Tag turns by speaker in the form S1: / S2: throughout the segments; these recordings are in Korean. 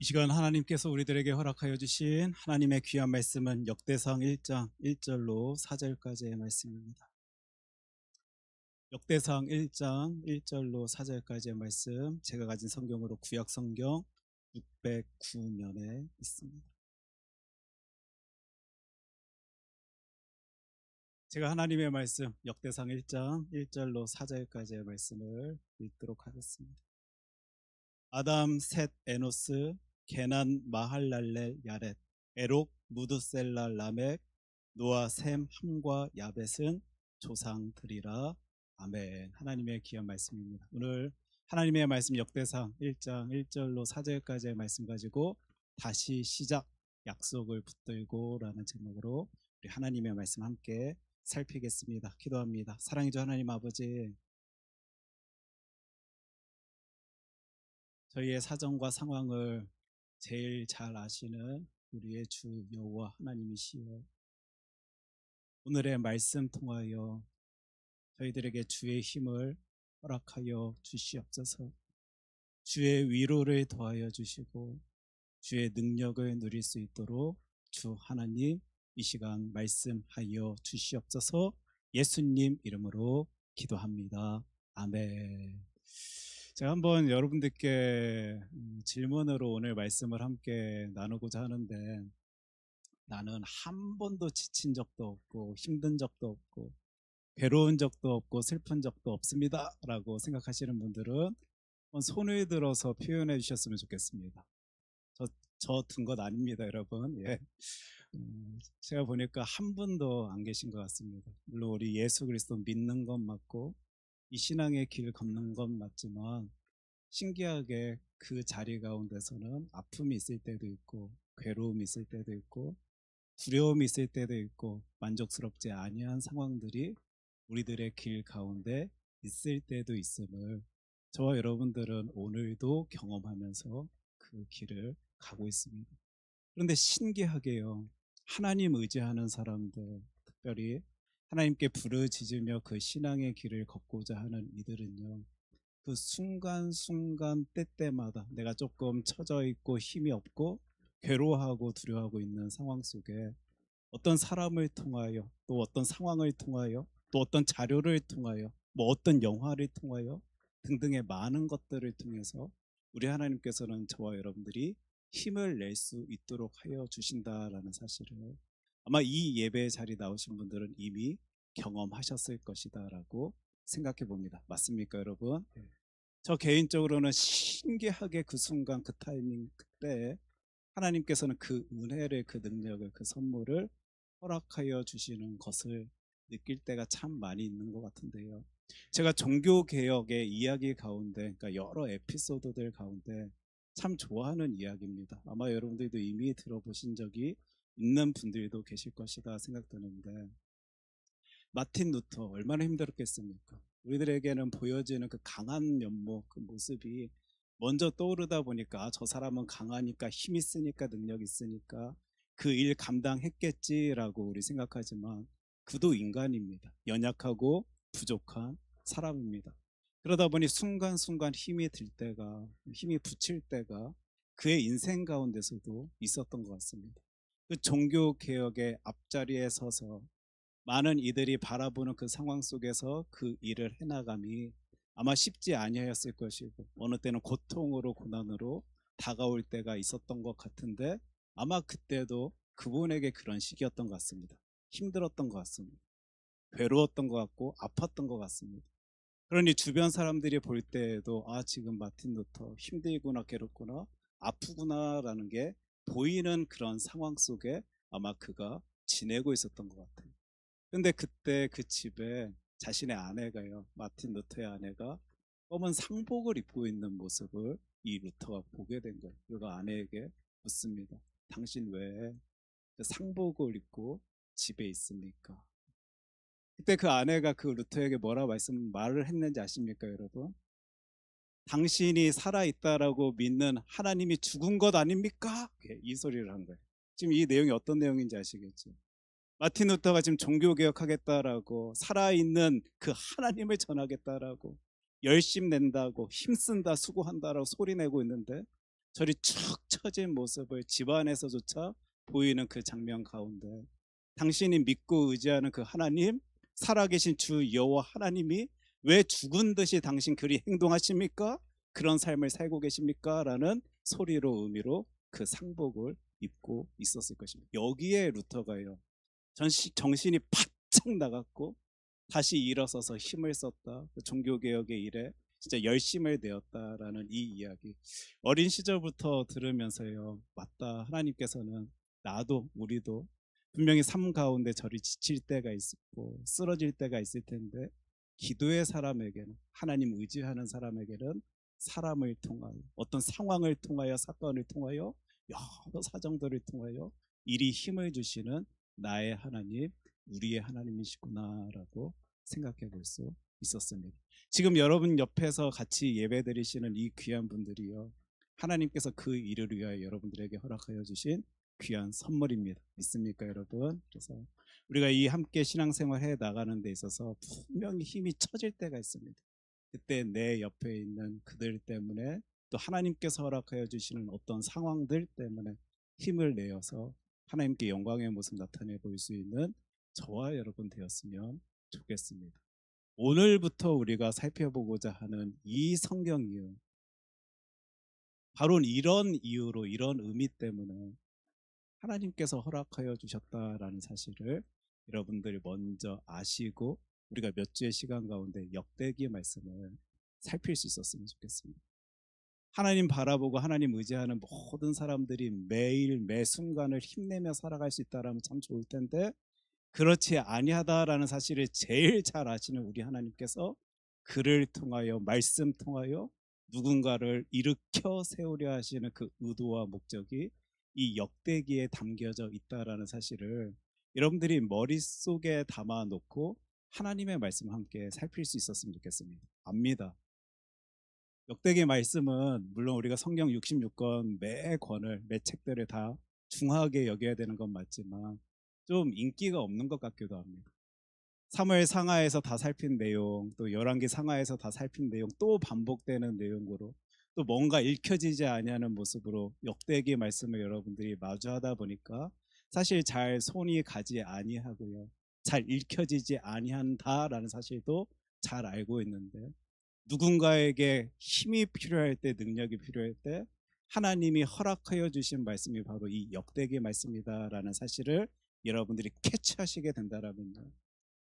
S1: 이 시간 하나님께서 우리들에게 허락하여 주신 하나님의 귀한 말씀은 역대상 1장 1절로 4절까지의 말씀입니다. 역대상 1장 1절로 4절까지의 말씀, 제가 가진 성경으로 구약 성경 609면에 있습니다. 제가 하나님의 말씀 역대상 1장 1절로 4절까지의 말씀을 읽도록 하겠습니다. 아담, 셋, 에노스, 게난, 마할랄렐, 야렛, 에록, 무드셀라, 라멕, 노아, 셈, 함과 야벳은 조상들이라. 아멘. 하나님의 귀한 말씀입니다. 오늘 하나님의 말씀 역대상 1장 1절로 4절까지의 말씀 가지고 다시 시작, 약속을 붙들고 라는 제목으로 우리 하나님의 말씀 함께 살피겠습니다. 기도합니다. 사랑해주 하나님 아버지, 저희의 사정과 상황을 제일 잘 아시는 우리의 주 여호와 하나님이시여, 오늘의 말씀 통하여 저희들에게 주의 힘을 허락하여 주시옵소서. 주의 위로를 더하여 주시고 주의 능력을 누릴 수 있도록 주 하나님 이 시간 말씀하여 주시옵소서. 예수님 이름으로 기도합니다. 아멘. 제가 한번 여러분들께 질문으로 오늘 말씀을 함께 나누고자 하는데, 나는 한 번도 지친 적도 없고 힘든 적도 없고 괴로운 적도 없고 슬픈 적도 없습니다 라고 생각하시는 분들은 손을 들어서 표현해 주셨으면 좋겠습니다. 저 든 것 아닙니다, 여러분. 예. 제가 보니까 한 분도 안 계신 것 같습니다. 물론 우리 예수 그리스도 믿는 건 맞고 이 신앙의 길 걷는 건 맞지만, 신기하게 그 자리 가운데서는 아픔이 있을 때도 있고 괴로움이 있을 때도 있고 두려움이 있을 때도 있고 만족스럽지 아니한 상황들이 우리들의 길 가운데 있을 때도 있음을 저와 여러분들은 오늘도 경험하면서 그 길을 가고 있습니다. 그런데 신기하게요, 하나님 의지하는 사람들, 특별히 하나님께 부르짖으며 그 신앙의 길을 걷고자 하는 이들은요, 그 순간순간 때때마다 내가 조금 처져 있고 힘이 없고 괴로워하고 두려워하고 있는 상황 속에 어떤 사람을 통하여, 또 어떤 상황을 통하여, 또 어떤 자료를 통하여, 뭐 어떤 영화를 통하여 등등의 많은 것들을 통해서 우리 하나님께서는 저와 여러분들이 힘을 낼 수 있도록 하여 주신다라는 사실을 아마 이 예배의 자리 나오신 분들은 이미 경험하셨을 것이다 라고 생각해 봅니다. 맞습니까, 여러분? 저 개인적으로는 신기하게 그 순간, 그 타이밍, 그때 하나님께서는 그 은혜를, 그 능력을, 그 선물을 허락하여 주시는 것을 느낄 때가 참 많이 있는 것 같은데요. 제가 종교개혁의 이야기 가운데, 그러니까 여러 에피소드들 가운데 참 좋아하는 이야기입니다. 아마 여러분들도 이미 들어보신 적이 있는 분들도 계실 것이다 생각되는데, 마틴 루터 얼마나 힘들었겠습니까? 우리들에게는 보여지는 그 강한 면목, 그 모습이 먼저 떠오르다 보니까 저 사람은 강하니까, 힘 있으니까, 능력 있으니까 그 일 감당했겠지라고 우리 생각하지만, 그도 인간입니다. 연약하고 부족한 사람입니다. 그러다 보니 순간순간 힘이 들 때가, 힘이 붙일 때가 그의 인생 가운데서도 있었던 것 같습니다. 그 종교개혁의 앞자리에 서서 많은 이들이 바라보는 그 상황 속에서 그 일을 해나감이 아마 쉽지 아니하였을 것이고, 어느 때는 고통으로 고난으로 다가올 때가 있었던 것 같은데, 아마 그때도 그분에게 그런 시기였던 것 같습니다. 힘들었던 것 같습니다. 괴로웠던 것 같고 아팠던 것 같습니다. 그러니 주변 사람들이 볼 때에도 지금 마틴 루터 힘들구나, 괴롭구나, 아프구나 라는 게 보이는 그런 상황 속에 아마 그가 지내고 있었던 것 같아요. 근데 그때 그 집에 자신의 아내가요, 마틴 루터의 아내가 검은 상복을 입고 있는 모습을 이 루터가 보게 된 거예요. 그가 아내에게 묻습니다. 당신 왜 상복을 입고 집에 있습니까? 그때 그 아내가 그 루터에게 뭐라 말을 했는지 아십니까, 여러분? 당신이 살아있다라고 믿는 하나님이 죽은 것 아닙니까? 이 소리를 한 거예요. 지금 이 내용이 어떤 내용인지 아시겠죠? 마틴 루터가 지금 종교개혁하겠다라고, 살아있는 그 하나님을 전하겠다라고 열심 낸다고, 힘쓴다, 수고한다라고 소리내고 있는데, 저리 축 처진 모습을 집안에서조차 보이는 그 장면 가운데 당신이 믿고 의지하는 그 하나님, 살아계신 주 여호와 하나님이 왜 죽은 듯이 당신 그리 행동하십니까? 그런 삶을 살고 계십니까? 라는 소리로 의미로 그 상복을 입고 있었을 것입니다. 여기에 루터가요, 정신이 바짝 나갔고 다시 일어서서 힘을 썼다. 그 종교개혁의 일에 진짜 열심을 내었다라는 이 이야기. 어린 시절부터 들으면서요, 맞다. 하나님께서는 나도 우리도 분명히 삶 가운데 저리 지칠 때가 있고 쓰러질 때가 있을 텐데 기도의 사람에게는, 하나님 의지하는 사람에게는 사람을 통하여, 어떤 상황을 통하여, 사건을 통하여, 여러 사정들을 통하여 이리 힘을 주시는 나의 하나님, 우리의 하나님이시구나라고 생각해 볼 수 있었습니다. 지금 여러분 옆에서 같이 예배 드리시는 이 귀한 분들이요, 하나님께서 그 일을 위하여 여러분들에게 허락하여 주신 귀한 선물입니다. 믿습니까, 여러분? 그래서 우리가 이 함께 신앙생활 해 나가는 데 있어서 분명히 힘이 처질 때가 있습니다. 그때 내 옆에 있는 그들 때문에, 또 하나님께서 허락하여 주시는 어떤 상황들 때문에 힘을 내어서 하나님께 영광의 모습 나타내 볼 수 있는 저와 여러분 되었으면 좋겠습니다. 오늘부터 우리가 살펴보고자 하는 이 성경이요, 바로 이런 이유로, 이런 의미 때문에 하나님께서 허락하여 주셨다라는 사실을 여러분들이 먼저 아시고 우리가 몇 주의 시간 가운데 역대기 말씀을 살필 수 있었으면 좋겠습니다. 하나님 바라보고 하나님 의지하는 모든 사람들이 매일 매 순간을 힘내며 살아갈 수 있다라면 참 좋을 텐데, 그렇지 아니하다라는 사실을 제일 잘 아시는 우리 하나님께서 그를 통하여, 말씀 통하여 누군가를 일으켜 세우려 하시는 그 의도와 목적이 이 역대기에 담겨져 있다라는 사실을 여러분들이 머릿속에 담아놓고 하나님의 말씀과 함께 살필 수 있었으면 좋겠습니다. 압니다. 역대기 말씀은 물론 우리가 성경 66권 매 권을, 매 책들을 다 중하게 여겨야 되는 건 맞지만 좀 인기가 없는 것 같기도 합니다. 사무엘 상하에서 다 살핀 내용, 또 열왕기 상하에서 다 살핀 내용, 또 반복되는 내용으로 또 뭔가 읽혀지지 아니하는 모습으로 역대기 말씀을 여러분들이 마주하다 보니까 사실 잘 손이 가지 아니하고요, 잘 읽혀지지 아니한다라는 사실도 잘 알고 있는데, 누군가에게 힘이 필요할 때, 능력이 필요할 때 하나님이 허락하여 주신 말씀이 바로 이 역대기 말씀이다라는 사실을 여러분들이 캐치하시게 된다라면요,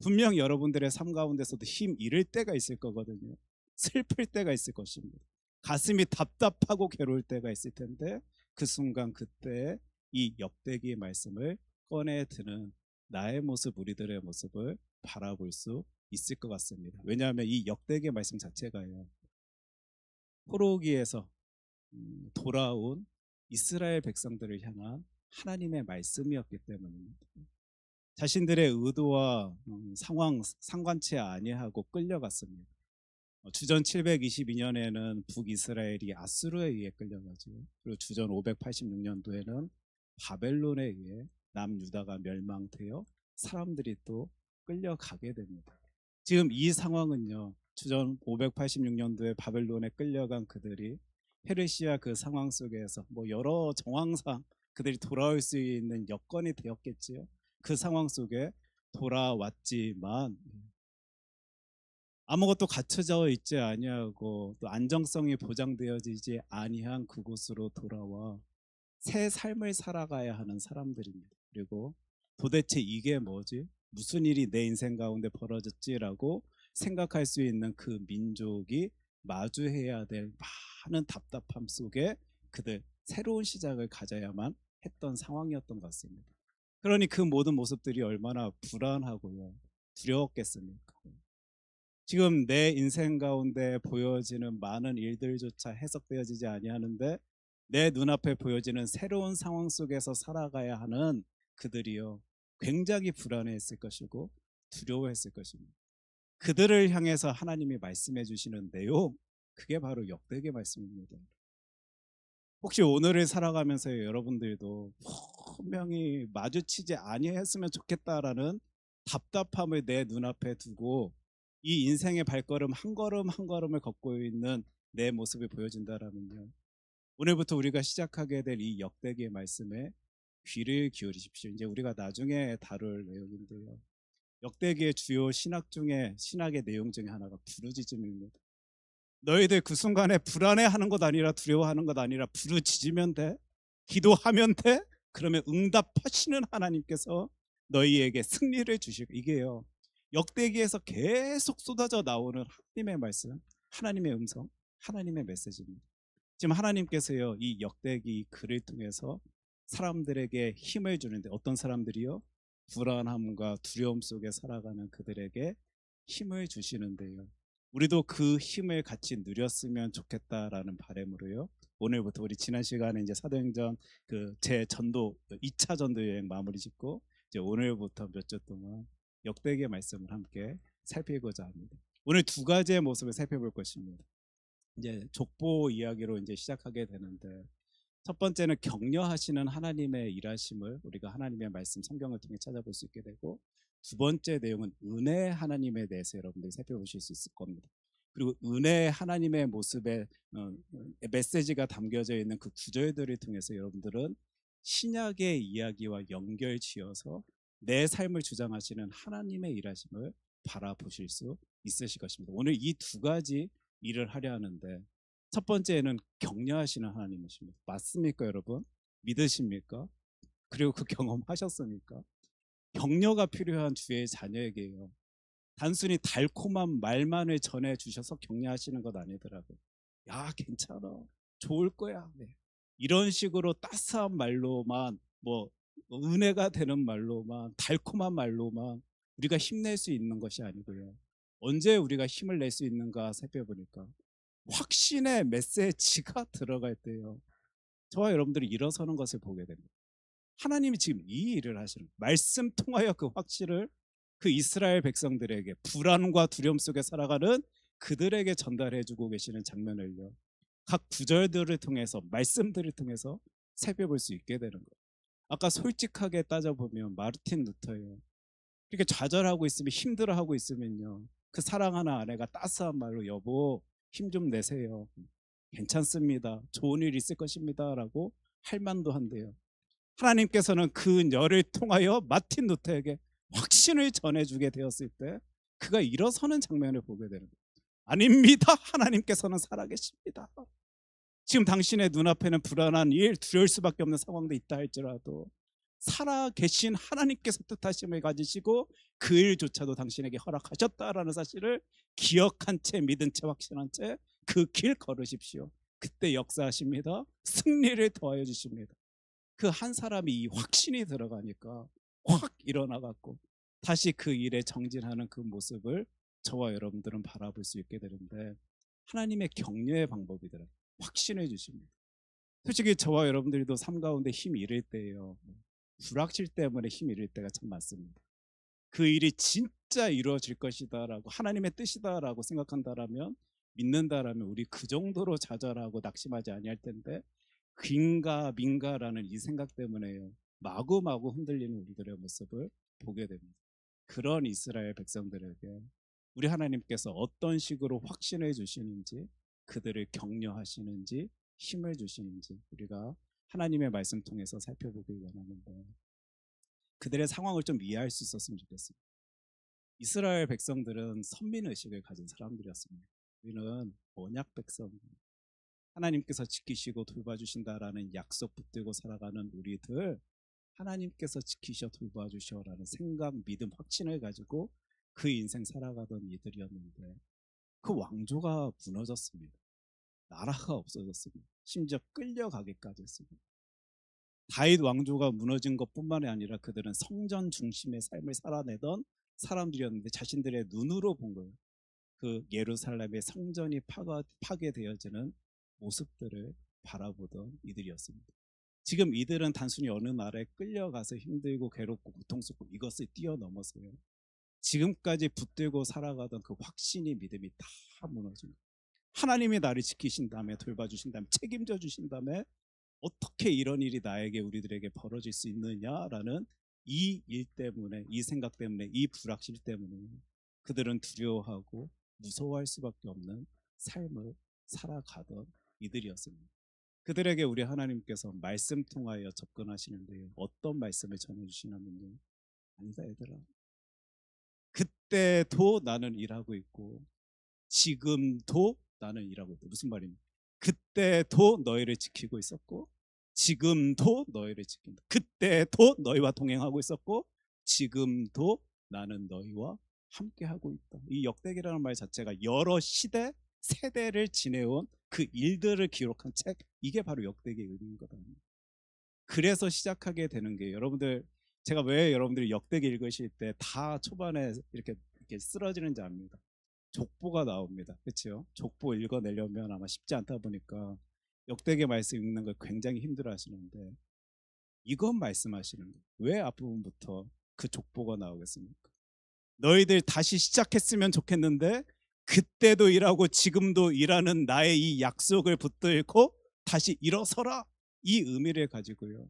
S1: 분명 여러분들의 삶 가운데서도 힘 잃을 때가 있을 거거든요. 슬플 때가 있을 것입니다. 가슴이 답답하고 괴로울 때가 있을 텐데 그 순간 그때 이 역대기의 말씀을 꺼내 드는 나의 모습, 우리들의 모습을 바라볼 수 있을 것 같습니다. 왜냐하면 이 역대기의 말씀 자체가요, 포로기에서 돌아온 이스라엘 백성들을 향한 하나님의 말씀이었기 때문입니다. 자신들의 의도와 상황 상관치 아니하고 끌려갔습니다. 주전 722년에는 북이스라엘이 아수르에 의해 끌려가죠. 그리고 주전 586년도에는 바벨론에 의해 남유다가 멸망되어 사람들이 또 끌려가게 됩니다. 지금 이 상황은요, 주전 586년도에 바벨론에 끌려간 그들이 페르시아 그 상황 속에서 뭐 여러 정황상 그들이 돌아올 수 있는 여건이 되었겠지요. 그 상황 속에 돌아왔지만 아무것도 갖춰져 있지 아니하고 또 안정성이 보장되어지지 아니한 그곳으로 돌아와 새 삶을 살아가야 하는 사람들입니다. 그리고 도대체 이게 뭐지? 무슨 일이 내 인생 가운데 벌어졌지라고 생각할 수 있는 그 민족이 마주해야 될 많은 답답함 속에 그들 새로운 시작을 가져야만 했던 상황이었던 것 같습니다. 그러니 그 모든 모습들이 얼마나 불안하고요, 두려웠겠습니까? 지금 내 인생 가운데 보여지는 많은 일들조차 해석되어지지 아니하는데 내 눈앞에 보여지는 새로운 상황 속에서 살아가야 하는 그들이요, 굉장히 불안해했을 것이고 두려워했을 것입니다. 그들을 향해서 하나님이 말씀해 주시는 내용, 그게 바로 역대기 말씀입니다. 혹시 오늘을 살아가면서 여러분들도 분명히 마주치지 아니했으면 좋겠다라는 답답함을 내 눈앞에 두고 이 인생의 발걸음 한 걸음 한 걸음을 걷고 있는 내 모습이 보여진다라면요, 오늘부터 우리가 시작하게 될 이 역대기의 말씀에 귀를 기울이십시오. 이제 우리가 나중에 다룰 내용인데요. 역대기의 주요 신학의 내용 중에 하나가 부르짖음입니다. 너희들 그 순간에 불안해하는 것 아니라 두려워하는 것 아니라 부르짖으면 돼. 기도하면 돼. 그러면 응답하시는 하나님께서 너희에게 승리를 주시고, 이게요, 역대기에서 계속 쏟아져 나오는 하나님의 말씀, 하나님의 음성, 하나님의 메시지입니다. 지금 하나님께서요, 이 역대기 글을 통해서 사람들에게 힘을 주는데, 어떤 사람들이요? 불안함과 두려움 속에 살아가는 그들에게 힘을 주시는데요. 우리도 그 힘을 같이 누렸으면 좋겠다라는 바람으로요. 오늘부터 우리 지난 시간에 이제 사도행전 제 전도 2차 전도 여행 마무리 짓고, 이제 오늘부터 몇 주 동안 역대기의 말씀을 함께 살피고자 합니다. 오늘 두 가지의 모습을 살펴볼 것입니다. 이제 족보 이야기로 이제 시작하게 되는데, 첫 번째는 격려하시는 하나님의 일하심을 우리가 하나님의 말씀 성경을 통해 찾아볼 수 있게 되고, 두 번째 내용은 은혜 하나님에 대해서 여러분들이 살펴보실 수 있을 겁니다. 그리고 은혜 하나님의 모습에 메시지가 담겨져 있는 그 구절들을 통해서 여러분들은 신약의 이야기와 연결 지어서 내 삶을 주장하시는 하나님의 일하심을 바라보실 수 있으실 것입니다. 오늘 이 두 가지 일을 하려 하는데, 첫 번째는 격려하시는 하나님이십니다. 맞습니까, 여러분? 믿으십니까? 그리고 그 경험하셨습니까? 격려가 필요한 주의 자녀에게요, 단순히 달콤한 말만을 전해주셔서 격려하시는 것 아니더라고요. 야, 괜찮아, 좋을 거야, 네, 이런 식으로 따스한 말로만, 은혜가 되는 말로만, 달콤한 말로만 우리가 힘낼 수 있는 것이 아니고요. 언제 우리가 힘을 낼 수 있는가 살펴보니까 확신의 메시지가 들어갈 때요, 저와 여러분들이 일어서는 것을 보게 됩니다. 하나님이 지금 이 일을 하시는, 말씀 통하여 그 확신을 그 이스라엘 백성들에게, 불안과 두려움 속에 살아가는 그들에게 전달해 주고 계시는 장면을요, 각 구절들을 통해서, 말씀들을 통해서 살펴볼 수 있게 되는 거예요. 아까 솔직하게 따져보면 마르틴 루터요, 이렇게 좌절하고 있으면, 힘들어하고 있으면요, 그 사랑하는 아내가 따스한 말로 여보 힘 좀 내세요, 괜찮습니다, 좋은 일 있을 것입니다 라고 할 만도 한데요, 하나님께서는 그 열을 통하여 마틴 루터에게 확신을 전해주게 되었을 때 그가 일어서는 장면을 보게 되는 거예요. 아닙니다, 하나님께서는 살아계십니다. 지금 당신의 눈앞에는 불안한 일, 두려울 수밖에 없는 상황도 있다 할지라도 살아계신 하나님께서 뜻하심을 가지시고 그 일조차도 당신에게 허락하셨다라는 사실을 기억한 채, 믿은 채, 확신한 채 그 길 걸으십시오. 그때 역사하십니다. 승리를 더하여 주십니다. 그 한 사람이 이 확신이 들어가니까 확 일어나갖고 다시 그 일에 정진하는 그 모습을 저와 여러분들은 바라볼 수 있게 되는데, 하나님의 격려의 방법이더라고요. 확신해 주십니다. 솔직히 저와 여러분들도 삶 가운데 힘 잃을 때예요, 불확실 때문에 힘 잃을 때가 참 많습니다. 그 일이 진짜 이루어질 것이다라고, 하나님의 뜻이다라고 생각한다라면, 믿는다라면 우리 그 정도로 좌절하고 낙심하지 아니할 텐데, 긴가 민가라는 이 생각 때문에요, 마구마구 흔들리는 우리들의 모습을 보게 됩니다. 그런 이스라엘 백성들에게 우리 하나님께서 어떤 식으로 확신해 주시는지, 그들을 격려하시는지, 힘을 주시는지 우리가 하나님의 말씀 통해서 살펴보길 원하는데, 그들의 상황을 좀 이해할 수 있었으면 좋겠습니다. 이스라엘 백성들은 선민의식을 가진 사람들이었습니다. 우리는 언약 백성입니다. 하나님께서 지키시고 돌봐주신다라는 약속 붙들고 살아가는 우리들, 하나님께서 지키셔 돌봐주셔라는 생각, 믿음, 확신을 가지고 그 인생 살아가던 이들이었는데, 그 왕조가 무너졌습니다. 나라가 없어졌습니다. 심지어 끌려가기까지 했습니다. 다윗 왕조가 무너진 것뿐만이 아니라 그들은 성전 중심의 삶을 살아내던 사람들이었는데, 자신들의 눈으로 본 거예요. 그 예루살렘의 성전이 파괴되어지는 모습들을 바라보던 이들이었습니다. 지금 이들은 단순히 어느 나라에 끌려가서 힘들고 괴롭고 고통스럽고 이것을 뛰어넘어서요, 지금까지 붙들고 살아가던 그 확신이, 믿음이 다 무너집니다. 하나님이 나를 지키신 다음에, 돌봐주신 다음에, 책임져 주신 다음에 어떻게 이런 일이 나에게, 우리들에게 벌어질 수 있느냐라는 이 일 때문에, 이 생각 때문에, 이 불확실 때문에 그들은 두려워하고 무서워할 수밖에 없는 삶을 살아가던 이들이었습니다. 그들에게 우리 하나님께서 말씀 통하여 접근하시는데요. 어떤 말씀을 전해주시냐면요. 아니다 얘들아. 그때도 나는 일하고 있고 지금도 나는 일하고 있다. 무슨 말입니까? 그때도 너희를 지키고 있었고 지금도 너희를 지킨다. 그때도 너희와 동행하고 있었고 지금도 나는 너희와 함께하고 있다. 이 역대기라는 말 자체가 여러 시대 세대를 지내온 그 일들을 기록한 책, 이게 바로 역대기의 의미인 거거든요. 그래서 시작하게 되는 게, 여러분들 제가 왜 여러분들이 역대기 읽으실 때 다 초반에 이렇게 쓰러지는지 압니다. 족보가 나옵니다. 그렇죠? 족보 읽어내려면 아마 쉽지 않다 보니까 역대기 말씀 읽는 걸 굉장히 힘들어 하시는데, 이건 말씀하시는 거예요. 왜 앞부분부터 그 족보가 나오겠습니까? 너희들 다시 시작했으면 좋겠는데 그때도 일하고 지금도 일하는 나의 이 약속을 붙들고 다시 일어서라, 이 의미를 가지고요,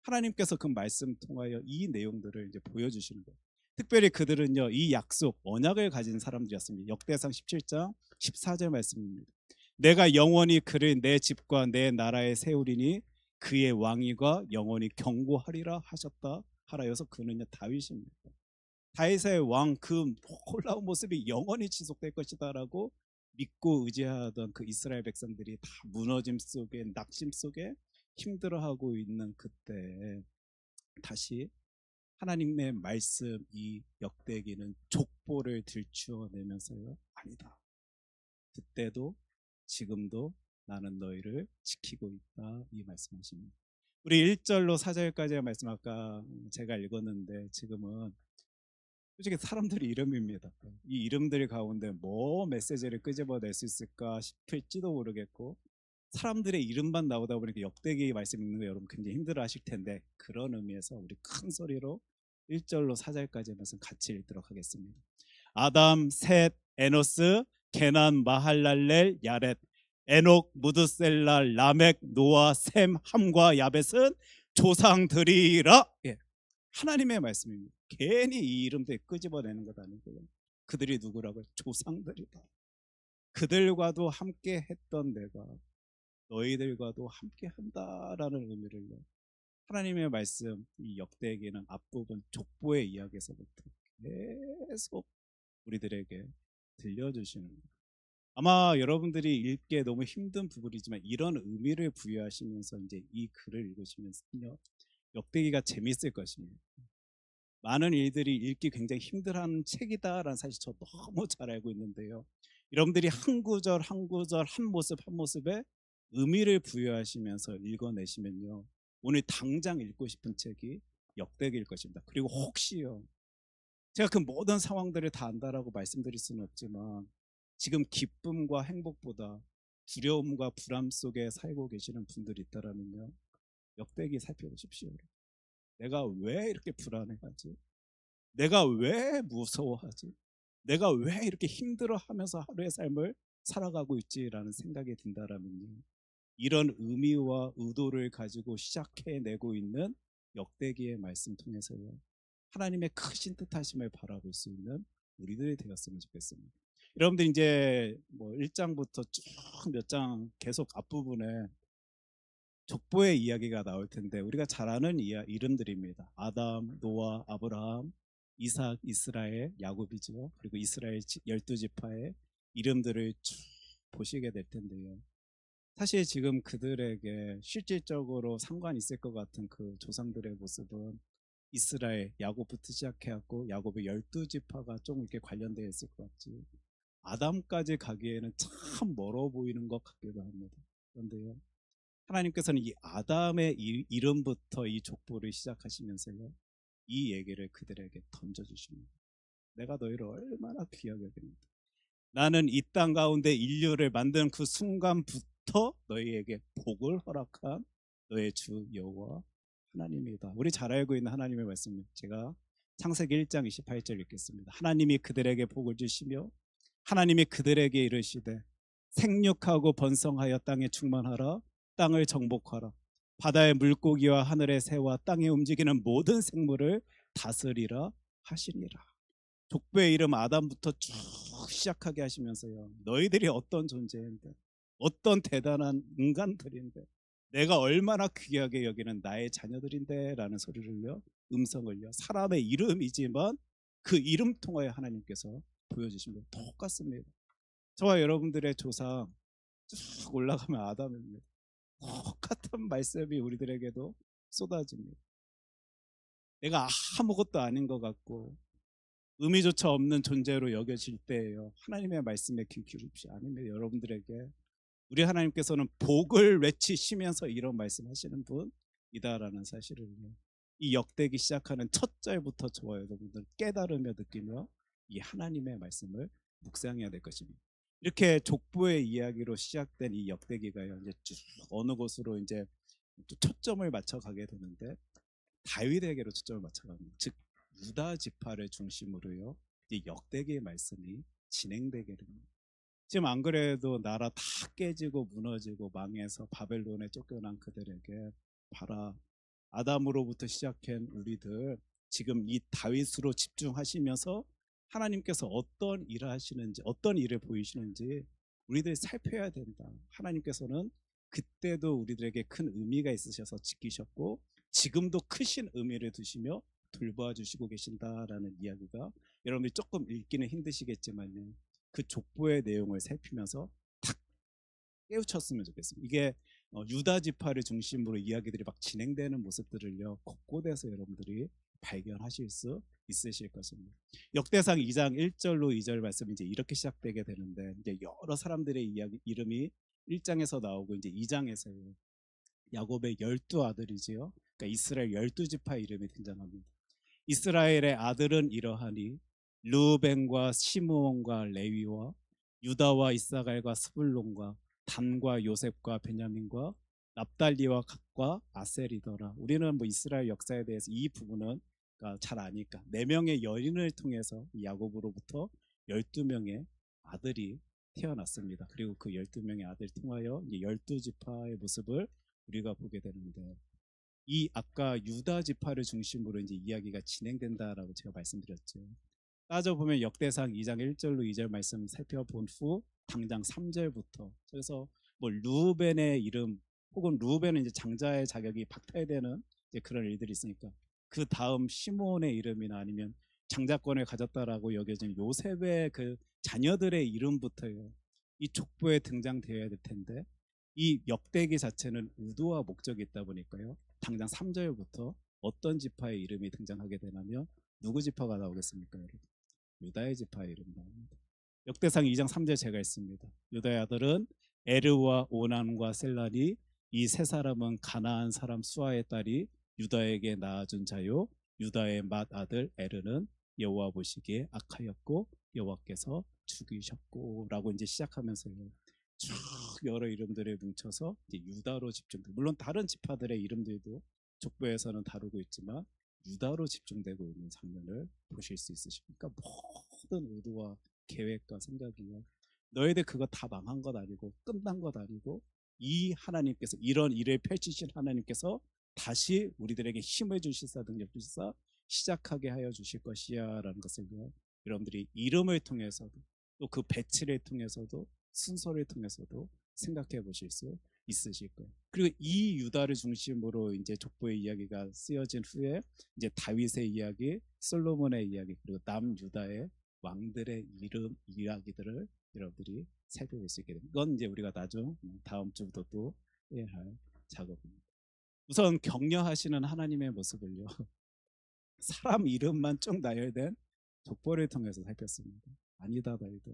S1: 하나님께서 그 말씀 통하여 이 내용들을 이제 보여주시는 거예요. 특별히 그들은요, 이 약속 언약을 가진 사람들이었습니다. 역대상 17장 14절 말씀입니다. 내가 영원히 그를 내 집과 내 나라에 세우리니 그의 왕위가 영원히 경고하리라 하셨다 하라여서, 그는요 다윗입니다. 다윗의 왕 그 놀라운 모습이 영원히 지속될 것이다라고 믿고 의지하던 그 이스라엘 백성들이 다 무너짐 속에, 낙심 속에 힘들어하고 있는 그때 다시 하나님의 말씀, 이 역대기는 족보를 들추어내면서요, 아니다, 그때도 지금도 나는 너희를 지키고 있다, 이 말씀하십니다. 우리 1절로 4절까지의 말씀 아까 제가 읽었는데, 지금은 솔직히 사람들의 이름입니다. 이 이름들 가운데 뭐 메시지를 끄집어낼 수 있을까 싶을지도 모르겠고, 사람들의 이름만 나오다 보니까 역대기 말씀 읽는 거 여러분 굉장히 힘들어 하실 텐데, 그런 의미에서 우리 큰 소리로 1절로 4절까지의 말씀 같이 읽도록 하겠습니다. 아담, 셋, 에노스, 게난, 마할랄렐, 야렛, 에녹, 무드셀라, 라멕, 노아, 셈, 함과 야벳은 조상들이라. 예, 하나님의 말씀입니다. 괜히 이 이름들 끄집어내는 것 아니고요. 그들이 누구라고요? 조상들이다. 그들과도 함께 했던 내가 너희들과도 함께 한다라는 의미를, 하나님의 말씀 이 역대기는 앞부분 족보의 이야기에서부터 계속 우리들에게 들려주시는 거예요. 아마 여러분들이 읽기에 너무 힘든 부분이지만 이런 의미를 부여하시면서 이제 이 글을 읽으시면서요, 역대기가 재밌을 것입니다. 많은 일들이 읽기 굉장히 힘들어하는 책이다라는 사실 저 너무 잘 알고 있는데요, 여러분들이 한 구절 한 구절, 한 모습 한 모습에 의미를 부여하시면서 읽어내시면요, 오늘 당장 읽고 싶은 책이 역대기일 것입니다. 그리고 혹시요, 제가 그 모든 상황들을 다 안다라고 말씀드릴 수는 없지만 지금 기쁨과 행복보다 두려움과 불안 속에 살고 계시는 분들이 있다라면요, 역대기 살펴보십시오. 내가 왜 이렇게 불안해하지? 내가 왜 무서워하지? 내가 왜 이렇게 힘들어하면서 하루의 삶을 살아가고 있지라는 생각이 든다라면요, 이런 의미와 의도를 가지고 시작해내고 있는 역대기의 말씀 통해서요, 하나님의 크신 뜻하심을 바라볼 수 있는 우리들이 되었으면 좋겠습니다. 여러분들 이제 뭐 1장부터 쭉 몇 장 계속 앞부분에 족보의 이야기가 나올 텐데, 우리가 잘 아는 이름들입니다. 아담, 노아, 아브라함, 이삭, 이스라엘, 야곱이죠. 그리고 이스라엘 12지파의 이름들을 쭉 보시게 될 텐데요, 사실 지금 그들에게 실질적으로 상관이 있을 것 같은 그 조상들의 모습은 이스라엘, 야곱부터 시작해갖고 야곱의 12지파가 좀 이렇게 관련되어 있을 것 같지, 아담까지 가기에는 참 멀어 보이는 것 같기도 합니다. 그런데요, 하나님께서는 이 아담의 이름부터 이 족보를 시작하시면서요, 이 얘기를 그들에게 던져주십니다. 내가 너희를 얼마나 귀하게 여깁니다. 나는 이 땅 가운데 인류를 만든 그 순간부터 너희에게 복을 허락한 너의 주 여호와 하나님이다. 우리 잘 알고 있는 하나님의 말씀, 제가 창세기 1장 28절 읽겠습니다. 하나님이 그들에게 복을 주시며 하나님이 그들에게 이르시되 생육하고 번성하여 땅에 충만하라, 땅을 정복하라, 바다의 물고기와 하늘의 새와 땅에 움직이는 모든 생물을 다스리라 하시니라. 족보의 이름 아담부터 쭉 시작하게 하시면서요, 너희들이 어떤 존재인데, 어떤 대단한 인간들인데, 내가 얼마나 귀하게 여기는 나의 자녀들인데라는 소리를요, 음성을요, 사람의 이름이지만 그 이름 통하여 하나님께서 보여주시면 똑같습니다. 저와 여러분들의 조상 쭉 올라가면 아담입니다. 똑같은 말씀이 우리들에게도 쏟아집니다. 내가 아무것도 아닌 것 같고 의미조차 없는 존재로 여겨질 때예요, 하나님의 말씀에 귀 기울이지 않으면 여러분들에게 우리 하나님께서는 복을 외치시면서 이런 말씀하시는 분이다라는 사실을 이 역대기 시작하는 첫 절부터 저와 여러분들 깨달으며 느끼며 이 하나님의 말씀을 묵상해야 될 것입니다. 이렇게 족보의 이야기로 시작된 이 역대기가요, 이제 쭉 어느 곳으로 이제 또 초점을 맞춰가게 되는데 다윗에게로 초점을 맞춰갑니다. 즉 유다 지파를 중심으로요, 이 역대기의 말씀이 진행되게 됩니다. 지금 안 그래도 나라 다 깨지고 무너지고 망해서 바벨론에 쫓겨난 그들에게 봐라, 아담으로부터 시작한 우리들 지금 이 다윗으로 집중하시면서 하나님께서 어떤 일을 하시는지, 어떤 일을 보이시는지 우리들이 살펴야 된다. 하나님께서는 그때도 우리들에게 큰 의미가 있으셔서 지키셨고 지금도 크신 의미를 두시며 돌봐 주시고 계신다라는 이야기가, 여러분들이 조금 읽기는 힘드시겠지만요, 그 족보의 내용을 살피면서 탁 깨우쳤으면 좋겠습니다. 이게 유다 지파를 중심으로 이야기들이 막 진행되는 모습들을요, 곳곳에서 여러분들이 발견하실 수 있으실 것입니다. 역대상 2장 1절로 2절 말씀이 이제 이렇게 시작되게 되는데, 이제 여러 사람들의 이야기 이름이 1장에서 나오고 이제 2장에서요, 야곱의 12아들이지요, 그러니까 이스라엘 12지파 이름이 등장합니다. 이스라엘의 아들은 이러하니 르우벤과 시므온과 레위와 유다와 이사갈과 스불론과 단과 요셉과 베냐민과 납달리와 갓과 아셀이더라. 우리는 뭐 이스라엘 역사에 대해서 이 부분은 잘 아니까 4명의 여인을 통해서 야곱으로부터 12명의 아들이 태어났습니다. 그리고 그 12명의 아들 통하여 12지파의 모습을 우리가 보게 되는데, 이 아까 유다 지파를 중심으로 이제 이야기가 진행된다라고 제가 말씀드렸죠. 따져보면 역대상 2장 1절로 2절 말씀 살펴본 후 당장 3절부터, 그래서 뭐 루벤의 이름 혹은 루벤은 이제 장자의 자격이 박탈되는 이제 그런 일들이 있으니까 그 다음 시몬의 이름이나 아니면 장자권을 가졌다라고 여겨진 요셉의 그 자녀들의 이름부터요, 이 족보에 등장되어야 될 텐데 이 역대기 자체는 의도와 목적이 있다 보니까요, 당장 3절부터 어떤 지파의 이름이 등장하게 되냐면 누구 지파가 나오겠습니까, 여러분? 유다의 지파의 이름이 나옵니다. 역대상 2장 3절 제가 읽습니다. 유다의 아들은 에르와 오난과 셀란이, 이 세 사람은 가나안 사람 수아의 딸이 유다에게 낳아준 자요, 유다의 맏아들 에르는 여호와 보시기에 악하였고 여호와께서 죽이셨고 라고 이제 시작하면서요, 쭉 여러 이름들을 뭉쳐서 이제 유다로 집중돼, 물론 다른 지파들의 이름들도 족보에서는 다루고 있지만 유다로 집중되고 있는 장면을 보실 수 있으십니까? 모든 의도와 계획과 생각이요, 너희들 그거 다 망한 것 아니고 끝난 것 아니고 이 하나님께서, 이런 일을 펼치신 하나님께서 다시 우리들에게 힘을 주시사 능력 주시사 시작하게 하여 주실 것이야 라는 것을 여러분들이 이름을 통해서도 또 그 배치를 통해서도 순서를 통해서도 생각해 보실 수 있으실 거예요. 그리고 이 유다를 중심으로 이제 족보의 이야기가 쓰여진 후에 이제 다윗의 이야기, 솔로몬의 이야기, 그리고 남유다의 왕들의 이름 이야기들을 여러분들이 살펴볼 수 있게 됩니다. 이건 이제 우리가 나중 다음 주부터 또 해야 할 작업입니다. 우선 격려하시는 하나님의 모습을요, 사람 이름만 쭉 나열된 족보를 통해서 살폈습니다. 아니다, 다윗아.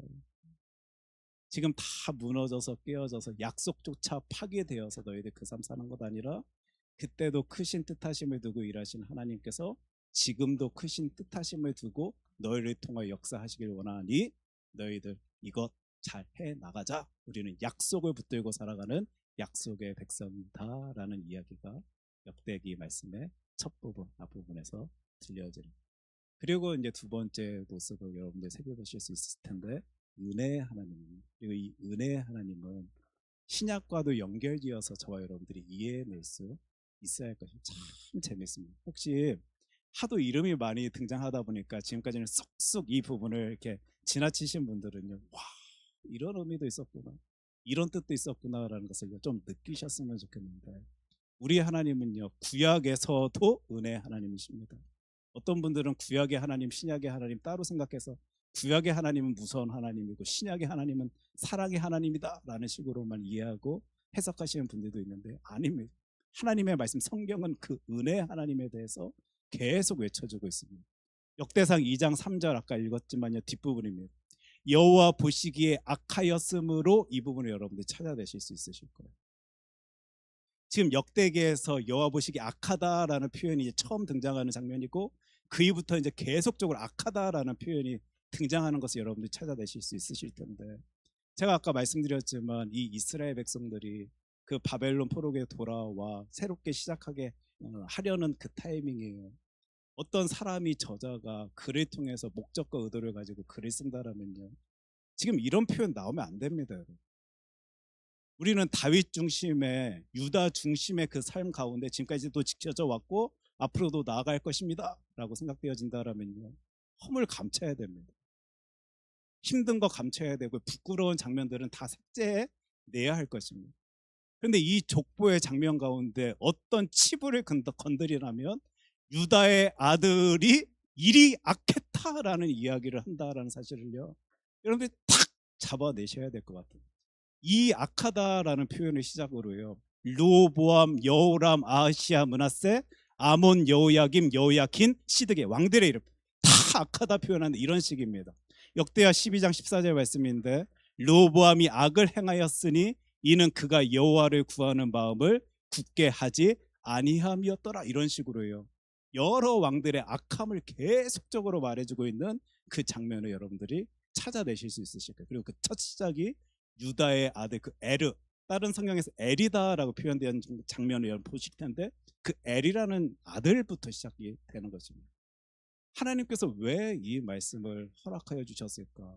S1: 지금 다 무너져서 깨어져서 약속조차 파괴되어서 너희들 그 삶 사는 것 아니라 그때도 크신 뜻하심을 두고 일하신 하나님께서 지금도 크신 뜻하심을 두고 너희를 통하여 역사하시길 원하니 너희들 이것 잘 해나가자. 우리는 약속을 붙들고 살아가는 약속의 백성이다라는 이야기가 역대기 말씀의 첫 부분, 앞부분에서 들려지는. 그리고 이제 두 번째 모습을 여러분들 살펴보실 수 있을 텐데, 은혜의 하나님입니다. 그리고 이 은혜의 하나님은 신약과도 연결되어서 저와 여러분들이 이해해낼 수 있어야 할 것이 참 재밌습니다. 혹시 하도 이름이 많이 등장하다 보니까 지금까지는 쏙쏙 이 부분을 이렇게 지나치신 분들은요, 와, 이런 의미도 있었구나, 이런 뜻도 있었구나라는 것을 좀 느끼셨으면 좋겠는데, 우리 하나님은요 구약에서도 은혜의 하나님이십니다. 어떤 분들은 구약의 하나님, 신약의 하나님 따로 생각해서 구약의 하나님은 무서운 하나님이고 신약의 하나님은 사랑의 하나님이다라는 식으로만 이해하고 해석하시는 분들도 있는데, 아닙니다. 하나님의 말씀 성경은 그 은혜의 하나님에 대해서 계속 외쳐주고 있습니다. 역대상 2장 3절 아까 읽었지만요 뒷부분입니다. 여호와 보시기에 악하였으므로, 이 부분을 여러분들이 찾아내실 수 있으실 거예요. 지금 역대기에서 여호와 보시기에 악하다라는 표현이 처음 등장하는 장면이고, 그 이후부터 이제 계속적으로 악하다라는 표현이 등장하는 것을 여러분들이 찾아내실 수 있으실 텐데, 제가 아까 말씀드렸지만 이 이스라엘 백성들이 그 바벨론 포로기에 돌아와 새롭게 시작하게 하려는 그 타이밍이에요. 어떤 사람이 저자가 글을 통해서 목적과 의도를 가지고 글을 쓴다라면요, 지금 이런 표현 나오면 안 됩니다, 여러분. 우리는 다윗 중심의, 유다 중심의 그 삶 가운데 지금까지도 지켜져 왔고 앞으로도 나아갈 것입니다 라고 생각되어진다라면요, 허물 감춰야 됩니다. 힘든 거 감춰야 되고 부끄러운 장면들은 다 삭제해내야 할 것입니다. 그런데 이 족보의 장면 가운데 어떤 치부를 건드리라면 유다의 아들이 일이 악했다라는 이야기를 한다라는 사실을요, 여러분들이 탁 잡아내셔야 될 것 같아요. 이 악하다라는 표현을 시작으로요, 르호보암, 여호람, 아하시야, 므낫세, 아몬, 여호야김, 여호야킨, 시드게, 왕들의 이름 다 악하다 표현하는 이런 식입니다. 역대하 12장 14절 말씀인데, 르호보암이 악을 행하였으니 이는 그가 여호와를 구하는 마음을 굳게 하지 아니함이었더라, 이런 식으로요 여러 왕들의 악함을 계속적으로 말해주고 있는 그 장면을 여러분들이 찾아내실 수 있으실 거예요. 그리고 그 첫 시작이 유다의 아들 그 에르, 다른 성경에서 엘이다라고 표현된 장면을 여러분 보실 텐데, 그 엘이라는 아들부터 시작이 되는 것입니다. 하나님께서 왜 이 말씀을 허락하여 주셨을까?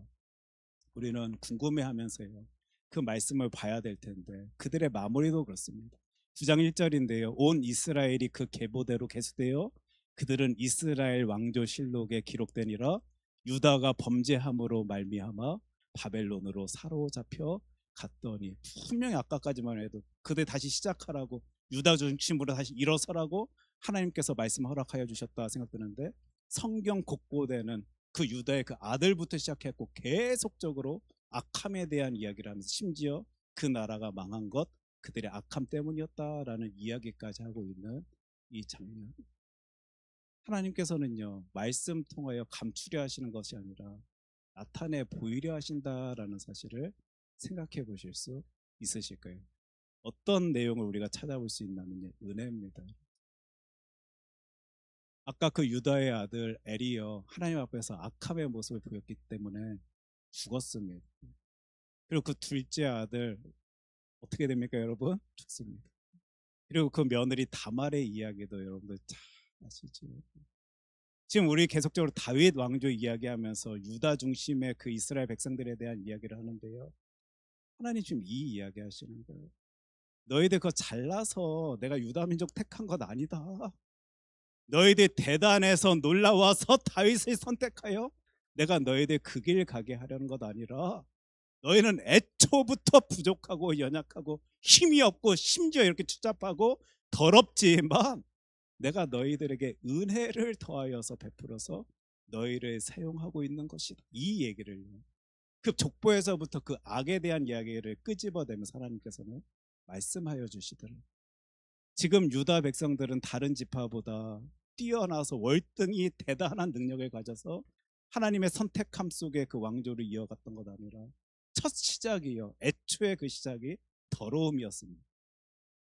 S1: 우리는 궁금해하면서요 그 말씀을 봐야 될 텐데, 그들의 마무리도 그렇습니다. 9장 1절인데요, 온 이스라엘이 그 계보대로 계수되어 그들은 이스라엘 왕조실록에 기록되니라. 유다가 범죄함으로 말미암아 바벨론으로 사로잡혀 갔더니, 분명히 아까까지만 해도 그들 다시 시작하라고, 유다 중심으로 다시 일어서라고 하나님께서 말씀 허락하여 주셨다 생각되는데, 성경 곳곳에는 그 유다의 그 아들부터 시작했고 계속적으로 악함에 대한 이야기를 하면서, 심지어 그 나라가 망한 것 그들의 악함 때문이었다라는 이야기까지 하고 있는 이 장면. 하나님께서는요 말씀 통하여 감추려 하시는 것이 아니라 나타내 보이려 하신다라는 사실을 생각해 보실 수 있으실 거예요. 어떤 내용을 우리가 찾아볼 수 있냐면요, 은혜입니다. 아까 그 유다의 아들 엘이요, 하나님 앞에서 악함의 모습을 보였기 때문에 죽었습니다. 그리고 그 둘째 아들 어떻게 됩니까 여러분? 죽습니다. 그리고 그 며느리 다말의 이야기도 여러분들 잘 아시죠? 지금 우리 계속적으로 다윗 왕조 이야기하면서 유다 중심의 그 이스라엘 백성들에 대한 이야기를 하는데요, 하나님 지금 이 이야기 하시는 거예요. 너희들 그거 잘나서 내가 유다 민족 택한 것 아니다. 너희들 대단해서 놀라워서 다윗을 선택하여 내가 너희들 그 길 가게 하려는 것 아니라, 너희는 애초부터 부족하고 연약하고 힘이 없고 심지어 이렇게 추잡하고 더럽지만 내가 너희들에게 은혜를 더하여서 베풀어서 너희를 사용하고 있는 것이다. 이 얘기를 그 족보에서부터 그 악에 대한 이야기를 끄집어내면서 하나님께서는 말씀하여 주시더라고요. 지금 유다 백성들은 다른 지파보다 뛰어나서 월등히 대단한 능력을 가져서 하나님의 선택함 속에 그 왕조를 이어갔던 것 아니라, 첫 시작이요, 애초에 그 시작이 더러움이었습니다.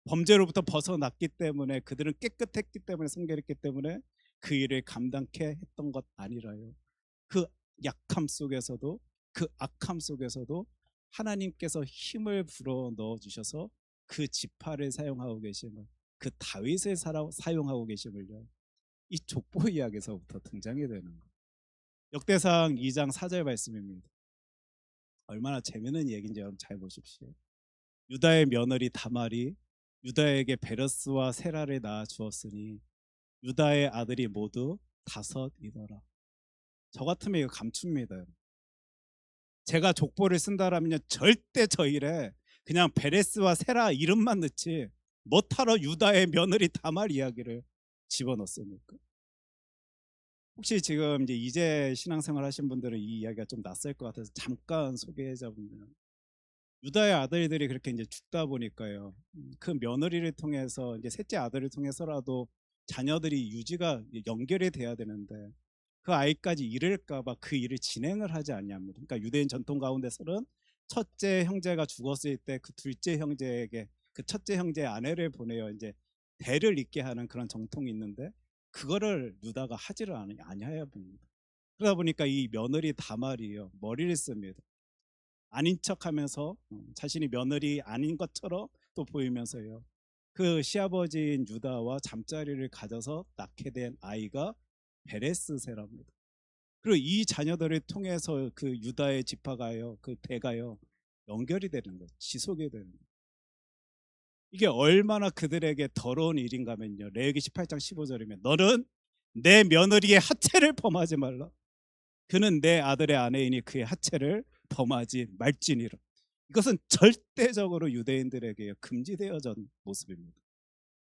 S1: 범죄로부터 벗어났기 때문에, 그들은 깨끗했기 때문에, 성결했기 때문에 그 일을 감당케 했던 것 아니라요, 그 약함 속에서도, 그 악함 속에서도 하나님께서 힘을 불어 넣어 주셔서 그 지파를 사용하고 계심을, 그 다윗을 사용하고 계심을요, 이 족보 이야기에서부터 등장이 되는 거예요. 역대상 2장 4절 말씀입니다. 얼마나 재미있는 얘기인지 여러분 잘 보십시오. 유다의 며느리 다말이 유다에게 베러스와 세라를 낳아 주었으니 유다의 아들이 모두 5이더라. 저 같으면 이거 감춥니다. 제가 족보를 쓴다라면 절대 저 일에 그냥 베레스와 세라 이름만 넣지 뭐하러 유다의 며느리 다말 이야기를 집어넣습니까? 혹시 지금 이제 신앙생활 하신 분들은 이 이야기가 좀 낯설 것 같아서 잠깐 소개해 보면, 유다의 아들들이 그렇게 이제 죽다 보니까요, 그 며느리를 통해서 이제 셋째 아들을 통해서라도 자녀들이 유지가 연결이 돼야 되는데 그 아이까지 잃을까봐 그 일을 진행을 하지 않냐입니다. 그러니까 유대인 전통 가운데서는 첫째 형제가 죽었을 때 그 둘째 형제에게 그 첫째 형제의 아내를 보내어 이제 대를 잇게 하는 그런 정통이 있는데 그거를 유다가 하지를 아니하여 봅니다. 그러다 보니까 이 며느리 다말이요 머리를 씁니다. 아닌 척하면서 자신이 며느리 아닌 것처럼 또 보이면서요, 그 시아버지인 유다와 잠자리를 가져서 낳게 된 아이가 베레스세랍니다. 그리고 이 자녀들을 통해서 그 유다의 지파가요, 그 대가요 연결이 되는 거예요. 지속이 되는 거예요. 이게 얼마나 그들에게 더러운 일인가면요, 레위기 18장 15절이면 너는 내 며느리의 하체를 범하지 말라. 그는 내 아들의 아내이니 그의 하체를 범하지 말지니라. 이것은 절대적으로 유대인들에게 금지되어진 모습입니다.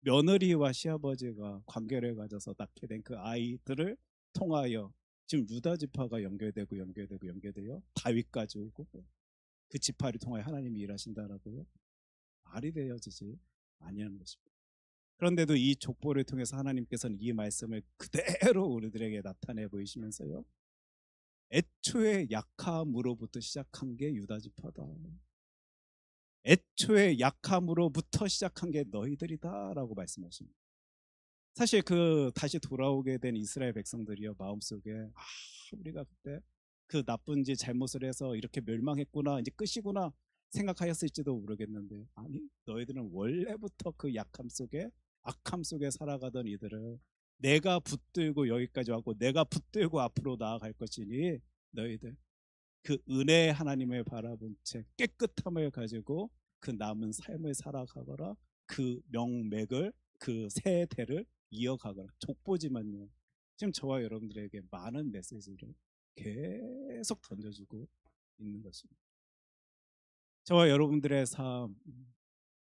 S1: 며느리와 시아버지가 관계를 가져서 낳게 된 그 아이들을 통하여 지금 유다 지파가 연결되어 다윗까지 오고 그 지파를 통하여 하나님이 일하신다라고요, 말이 되어지지 아니하는 것입니다. 그런데도 이 족보를 통해서 하나님께서는 이 말씀을 그대로 우리들에게 나타내 보이시면서요, 애초에 약함으로부터 시작한 게 유다 지파다. 애초에 약함으로부터 시작한 게 너희들이다라고 말씀하십니다. 사실 그 다시 돌아오게 된 이스라엘 백성들이요, 마음속에 우리가 그때 그 나쁜 짓 잘못을 해서 이렇게 멸망했구나, 이제 끝이구나 생각하였을지도 모르겠는데, 아니, 너희들은 원래부터 그 약함 속에 악함 속에 살아가던 이들을 내가 붙들고 여기까지 왔고 내가 붙들고 앞으로 나아갈 것이니 너희들 그 은혜의 하나님을 바라본 채 깨끗함을 가지고 그 남은 삶을 살아가거라. 그 명맥을, 그 세대를 이어가거라. 족보지만요, 지금 저와 여러분들에게 많은 메시지를 계속 던져주고 있는 것입니다. 저와 여러분들의 삶,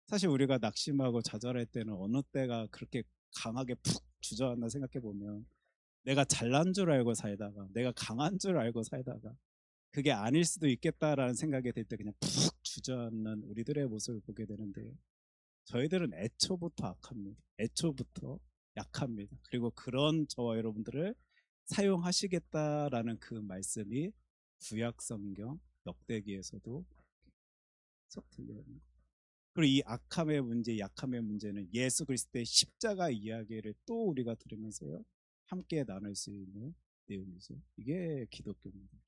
S1: 사실 우리가 낙심하고 좌절할 때는 어느 때가 그렇게 강하게 푹 주저앉나 생각해 보면, 내가 잘난 줄 알고 살다가 내가 강한 줄 알고 살다가 그게 아닐 수도 있겠다라는 생각이 들 때 그냥 푹 주저앉는 우리들의 모습을 보게 되는데요, 저희들은 애초부터 악합니다. 애초부터 약합니다. 그리고 그런 저와 여러분들을 사용하시겠다라는 그 말씀이 구약 성경 역대기에서도 계속 들려옵니다. 그리고 이 악함의 문제, 약함의 문제는 예수 그리스도의 십자가 이야기를 또 우리가 들으면서요 함께 나눌 수 있는 내용이죠. 이게 기독교입니다.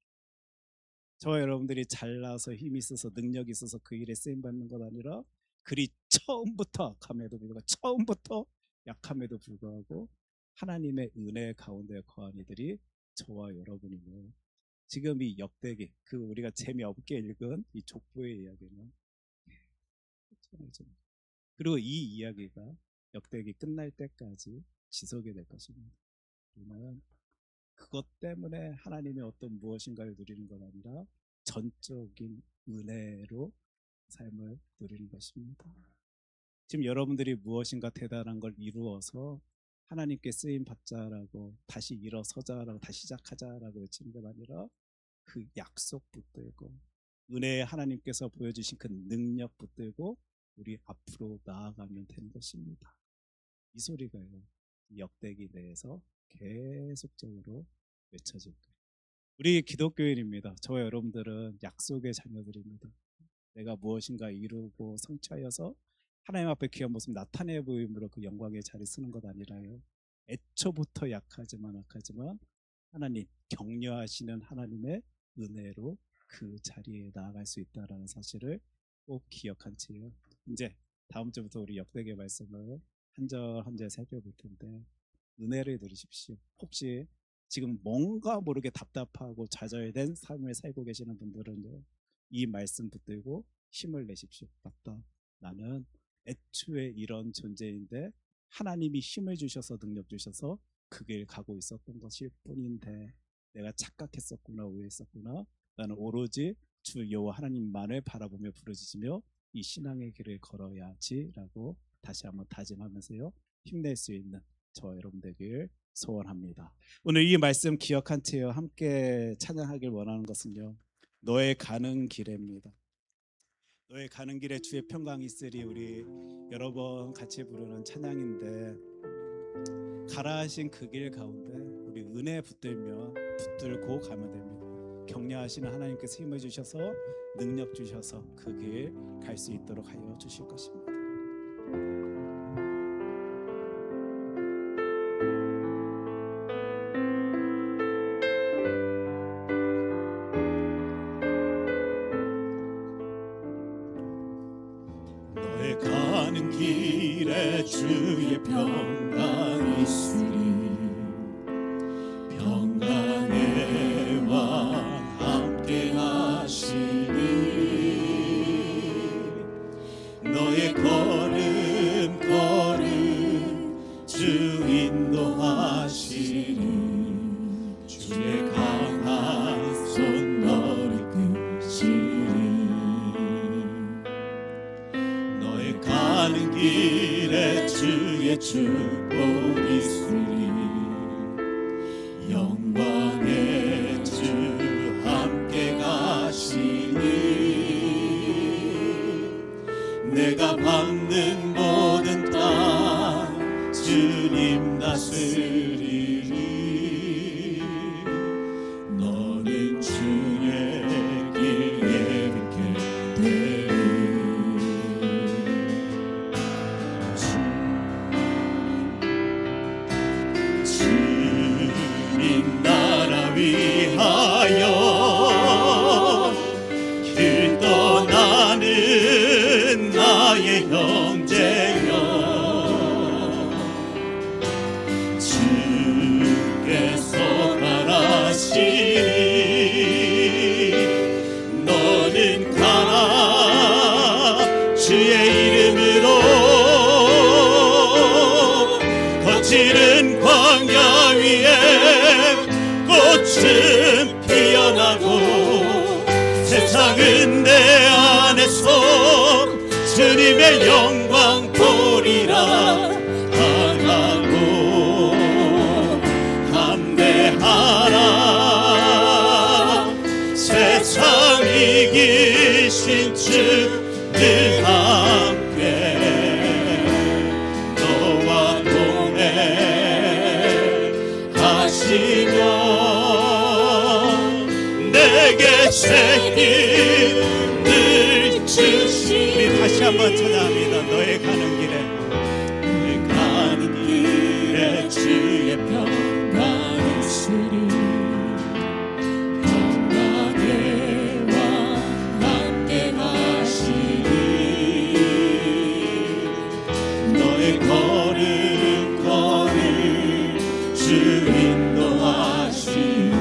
S1: 저와 여러분들이 잘나서 힘이 있어서 능력이 있어서 그 일에 쓰임 받는 것 아니라, 그리 처음부터 악함에도 불구하고 처음부터 약함에도 불구하고 하나님의 은혜 가운데 거한 이들이 저와 여러분이고, 지금 이 역대기, 그 우리가 재미없게 읽은 이 족보의 이야기는, 그리고 이 이야기가 역대기 끝날 때까지 지속이 될 것입니다. 우리는 그것 때문에 하나님의 어떤 무엇인가를 누리는 것 아니라 전적인 은혜로 삶을 누리는 것입니다. 지금 여러분들이 무엇인가 대단한 걸 이루어서 하나님께 쓰임 받자라고, 다시 일어서자라고, 다시 시작하자라고 외치는 것 아니라 그 약속 붙들고 은혜의 하나님께서 보여주신 그 능력 붙들고 우리 앞으로 나아가면 되는 것입니다. 이 소리가요, 역대기 내에서 계속적으로 외쳐질 거예요. 우리 기독교인입니다. 저와 여러분들은 약속의 자녀들입니다. 내가 무엇인가 이루고 성취하여서 하나님 앞에 귀한 모습 나타내 보임으로 그 영광의 자리 쓰는 것 아니라요, 애초부터 약하지만 악하지만 하나님 격려하시는 하나님의 은혜로 그 자리에 나아갈 수 있다는 사실을 꼭 기억한 채요, 이제 다음 주부터 우리 역대기 말씀을 한 절 한 절 살펴볼 텐데, 은혜를 누리십시오. 혹시 지금 뭔가 모르게 답답하고 좌절된 삶을 살고 계시는 분들은요, 이 말씀 붙들고 힘을 내십시오. 맞다, 나는 애초에 이런 존재인데 하나님이 힘을 주셔서 능력 주셔서 그 길 가고 있었던 것일 뿐인데 내가 착각했었구나, 오해했었구나. 나는 오로지 주 여호와 하나님만을 바라보며 부르짖으며 이 신앙의 길을 걸어야지라고 다시 한번 다짐하면서요, 힘낼 수 있는 저 여러분 되길 소원합니다. 오늘 이 말씀 기억한 채요 함께 찬양하길 원하는 것은요, 너의 가는 길에입니다. 너의 가는 길에 주의 평강이 있으리, 우리 여러 번 같이 부르는 찬양인데, 가라 하신 그 길 가운데 우리 은혜 붙들고 가면 됩니다. 격려하시는 하나님께서 힘을 주셔서 능력 주셔서 그 길 갈 수 있도록 하여 주실 것입니다.
S2: 너의 가는 길에 주의 평강이 있으리. 평강의 왕 함께 하시니 너의 걸음 주 인도하시니 주의 강한 손 너를 끄시니 너의 가는 길에 주의 축복 있으리. 영광의 주 함께 가시니 내가 받는 모든 땅 주님 다스리니 너는 주의 길 예비케 되리. 주님 나라 위하여 길 떠나는 나의 형제여 주께서 가라시니 너는 가라 주의 이름으로 거칠은 광야 위에 꽃은 피어나고 세상은 내 안에서 주님의 영광 보리라 하고 담대하라. 세상 이기신 주 늘 함께 너와 동행하시며 내게 새 힘을 주시니. 우리 다시 한번 찬양합니다. 너의 가는 길에 너의 가는 길에 주의 평강이 있으리. 평강의 왕 함께 하시니 너의 걸음 주 인도하시니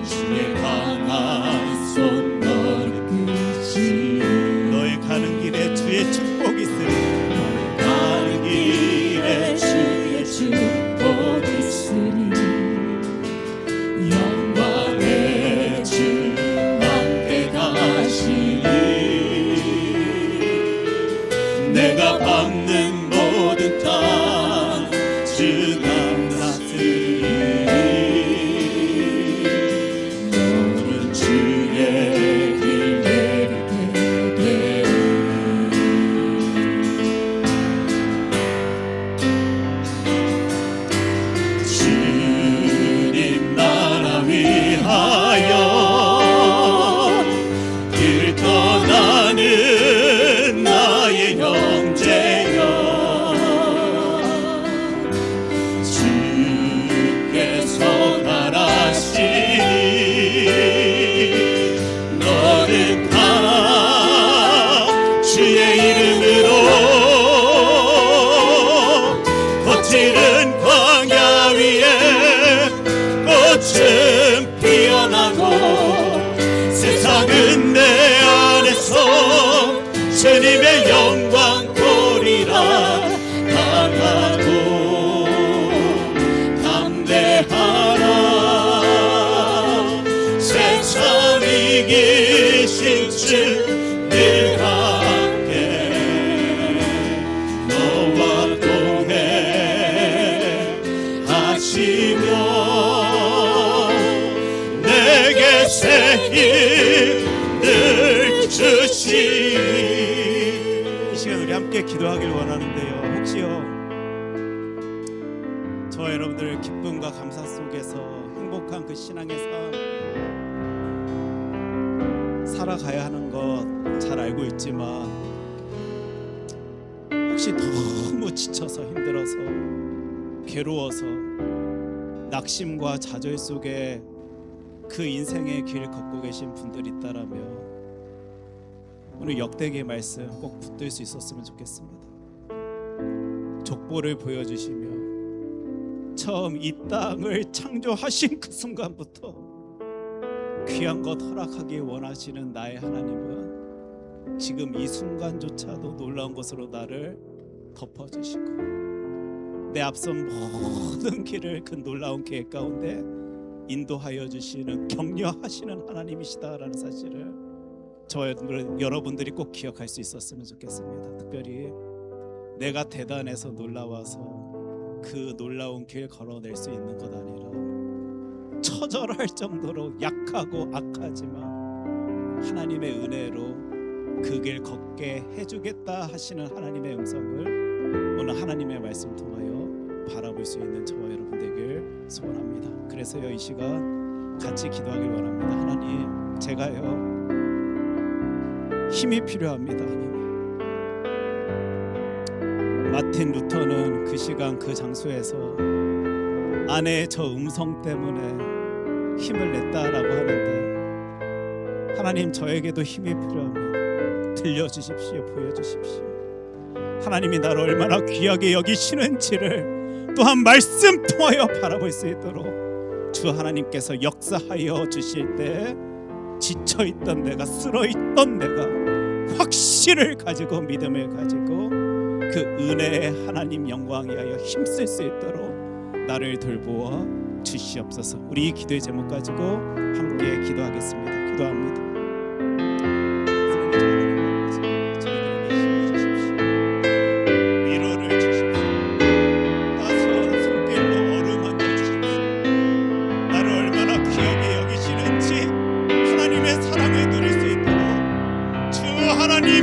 S2: 주의 강한 손 너를 끄시니 너의 가는 길에 주의 축복이 있으리. 너의 가는 길에 주의 축복이 있으리. 영광의 주 함께 가시니 내가 받는 모든 땅 주가 너는 주의 길 예비케 되리. 주님 나라 위하여 길 떠나는 나의 형제여 주께서 가라시니 너는 가라 주의 이름으로 거칠은 광야 위에 꽃은 피어나고 세상은 내 안에서 주님의 영광 보리라 하고 담대하라. 세상 이기신 주 늘 함께 힘을 주시니.
S1: 이 시간 우리 함께 기도하길 원하는데요, 혹시요 저와 여러분들 기쁨과 감사 속에서 행복한 그 신앙의 삶 살아가야 하는 것 잘 알고 있지만 혹시 너무 지쳐서 힘들어서 괴로워서 낙심과 좌절 속에 그 인생의 길 걷고 계신 분들이 있다라면 오늘 역대기의 말씀 꼭 붙들 수 있었으면 좋겠습니다. 족보를 보여주시며 처음 이 땅을 창조하신 그 순간부터 귀한 것 허락하기 원하시는 나의 하나님은 지금 이 순간조차도 놀라운 것으로 나를 덮어주시고 내 앞선 모든 길을 그 놀라운 계획 가운데 인도하여 주시는 격려하시는 하나님이시다라는 사실을 저와 여러분들이 꼭 기억할 수 있었으면 좋겠습니다. 특별히 내가 대단해서 놀라워서 그 놀라운 길 걸어낼 수 있는 것 아니라 처절할 정도로 약하고 악하지만 하나님의 은혜로 그 길 걷게 해주겠다 하시는 하나님의 음성을 오늘 하나님의 말씀 통하여 바라볼 수 있는 저와 여러분 되길 소원합니다. 그래서요 이 시간 같이 기도하길 원합니다. 하나님, 제가요 힘이 필요합니다. 하나님, 마틴 루터는 그 시간 그 장소에서 아내의 저 음성 때문에 힘을 냈다라고 하는데 하나님, 저에게도 힘이 필요합니다. 들려주십시오. 보여주십시오. 하나님이 나를 얼마나 귀하게 여기시는지를 또한 말씀 통하여 바라볼 수 있도록 주 하나님께서 역사하여 주실 때 지쳐있던 내가, 쓰러있던 내가 확신을 가지고 믿음을 가지고 그 은혜의 하나님 영광에 하여 힘쓸 수 있도록 나를 돌보아 주시옵소서. 우리 이 기도의 제목 가지고 함께 기도하겠습니다. 기도합니다.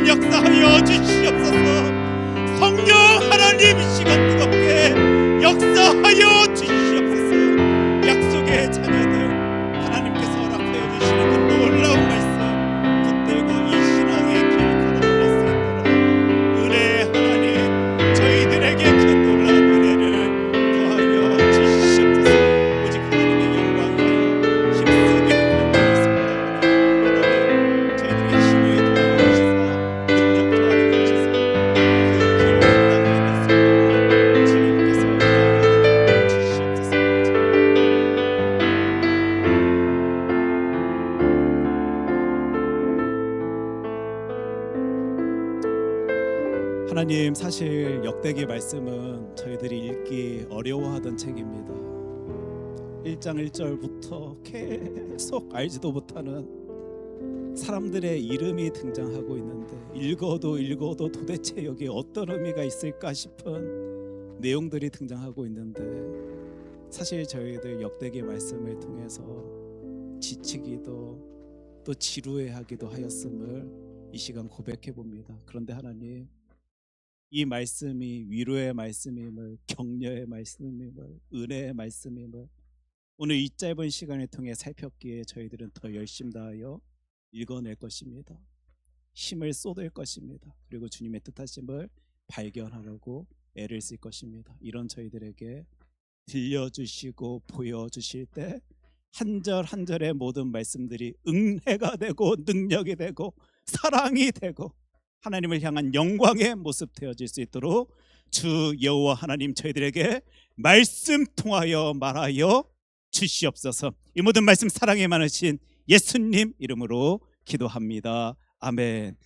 S2: 역사하여 주시옵소서. 성령 하나님, 이 시간 뜨겁게 역사하여 주시옵소서. 약속의 자녀들 하나님께서 허락하여 주시는 그 놀라운 말씀 붙들고 이 신앙의 길 걸어갈 수 있도록 은혜의 하나님, 저희들에게 그 놀라운 은혜를 더하여 주시옵소서. 오직 하나님의 영광을 힘쓰게 하였습니다. 하나님, 저희들의 힘을 더하여 주시사
S1: 하나님, 사실 역대기 말씀은 저희들이 읽기 어려워하던 책입니다. 1장 1절부터 계속 알지도 못하는 사람들의 이름이 등장하고 있는데 읽어도 도대체 여기 어떤 의미가 있을까 싶은 내용들이 등장하고 있는데 사실 저희들 역대기 말씀을 통해서 지치기도 또 지루해하기도 하였음을 이 시간 고백해 봅니다. 그런데 하나님, 이 말씀이 위로의 말씀임을, 격려의 말씀임을, 은혜의 말씀임을 오늘 이 짧은 시간을 통해 살폈기에 저희들은 더 열심 다하여 읽어낼 것입니다. 힘을 쏟을 것입니다. 그리고 주님의 뜻하심을 발견하려고 애를 쓸 것입니다. 이런 저희들에게 들려주시고 보여주실 때 한 절 한 절의 모든 말씀들이 은혜가 되고 능력이 되고 사랑이 되고 하나님을 향한 영광의 모습 되어질 수 있도록 주 여호와 하나님, 저희들에게 말씀 통하여 말하여 주시옵소서. 이 모든 말씀 사랑에 많으신 예수님 이름으로 기도합니다. 아멘.